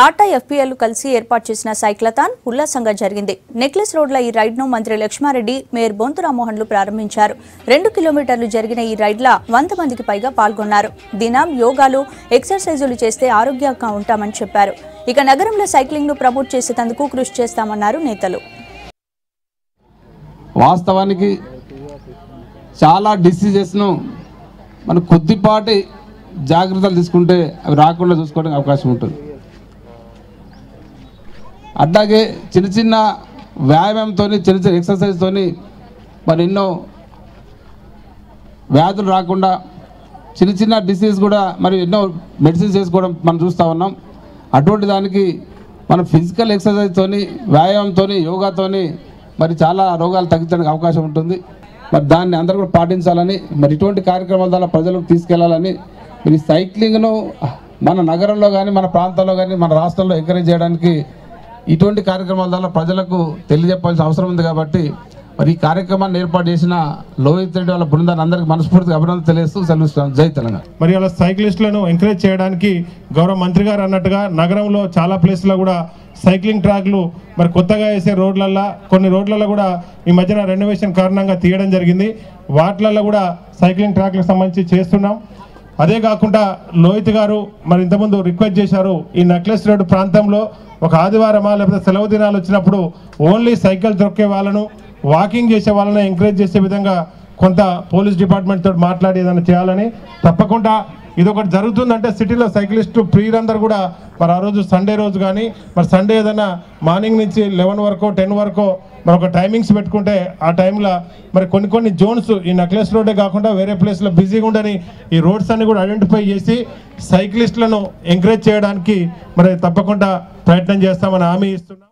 ఆటా ఎఫ్పీఎల్ కలిసి ఏర్పాటు చేసిన సైక్లథాన్ ఉల్లాసంగా జరిగింది. నెక్లెస్ రోడ్ల ఈ రైడ్ను మంత్రి లక్ష్మారెడ్డి, మేయర్ బొంతు రామ్మోహన్లు ప్రారంభించారు. 2 కిలోమీటర్లు జరిగిన ఈ రైడ్లో 100 మందికి పైగా పాల్గొన్నారు. దినం యోగాలు, ఎక్సర్సైజులు చేస్తే ఆరోగ్యంగా ఉంటామని చెప్పారు. ఇక నగరంలో సైక్లింగ్ను ప్రమోట్ చేసేందుకు కృషి చేస్తామన్నారు నేతలు. వాస్తవానికి చాలా డిసీజెస్ను మనం కొద్దిపాటి జాగ్రత్తలు తీసుకుంటే అవి రాకుండా చూసుకోవడానికి అవకాశం ఉంటుంది. అట్లాగే చిన్న చిన్న వ్యాయామంతో, చిన్న చిన్న ఎక్సర్సైజ్తో మరి ఎన్నో వ్యాధులు రాకుండా చిన్న చిన్న డిసీజ్ కూడా మరి ఎన్నో మెడిసిన్స్ చేసుకోవడం మనం చూస్తూ ఉన్నాం. అటువంటి దానికి మన ఫిజికల్ ఎక్సర్సైజ్తో, వ్యాయామంతో, యోగాతో మరి చాలా రోగాలు తగ్గించడానికి అవకాశం ఉంటుంది. మరి దాన్ని అందరూ కూడా పాటించాలని, మరి ఇటువంటి కార్యక్రమాల ద్వారా ప్రజలకు తీసుకెళ్లాలని, మరి సైక్లింగ్ను మన నగరంలో కానీ, మన ప్రాంతాల్లో కానీ, మన రాష్ట్రంలో ఎంకరేజ్ చేయడానికి ఇటువంటి కార్యక్రమాల ద్వారా ప్రజలకు తెలియజెప్పాల్సిన అవసరం ఉంది. కాబట్టి మరి ఈ కార్యక్రమాన్ని ఏర్పాటు చేసిన లోహిత్ రెడ్డి వాళ్ళ బృందాన్ని అందరికీ మనస్ఫూర్తిగా అభినందన తెలియజేస్తూ సెలవుస్తున్నాం. జై తెలంగాణ. మరి అలా సైక్లిస్టులను ఎంకరేజ్ చేయడానికి గౌరవ మంత్రి గారు అన్నట్టుగా నగరంలో చాలా ప్లేస్లో కూడా సైక్లింగ్ ట్రాక్లు మరి కొత్తగా వేసే రోడ్లల్లో, కొన్ని రోడ్లలో కూడా ఈ మధ్యన రెనోవేషన్ కారణంగా తీయడం జరిగింది. వాటిలలో కూడా సైక్లింగ్ ట్రాక్లకు సంబంధించి చేస్తున్నాం. అదే కాకుండా లోహిత్ గారు మరి ఇంతకుముందు రిక్వెస్ట్ చేశారు, ఈ నెక్లెస్ రోడ్ ప్రాంతంలో ఒక ఆదివారమా లేకపోతే సెలవు దినాలు వచ్చినప్పుడు ఓన్లీ సైకిల్ తొక్కే వాళ్ళను, వాకింగ్ చేసే వాళ్ళని ఎంకరేజ్ చేసే విధంగా కొంత పోలీస్ డిపార్ట్మెంట్ తోటి మాట్లాడి ఏదైనా చేయాలని. తప్పకుండా ఇదొకటి జరుగుతుందంటే సిటీలో సైక్లిస్టు ప్రియులందరూ కూడా మరి ఆ రోజు సండే రోజు కానీ, మరి సండే ఏదైనా మార్నింగ్ నుంచి 11 వరకు 10 వరకు మరి ఒక టైమింగ్స్ పెట్టుకుంటే ఆ టైంలో మరి కొన్ని జోన్స్ ఈ నెక్లెస్ రోడ్డే కాకుండా వేరే ప్లేస్లో బిజీగా ఉండని ఈ రోడ్స్ అన్ని కూడా ఐడెంటిఫై చేసి సైక్లిస్టులను ఎంకరేజ్ చేయడానికి మరి తప్పకుండా ప్రయత్నం చేస్తామని హామీ ఇస్తున్నాం.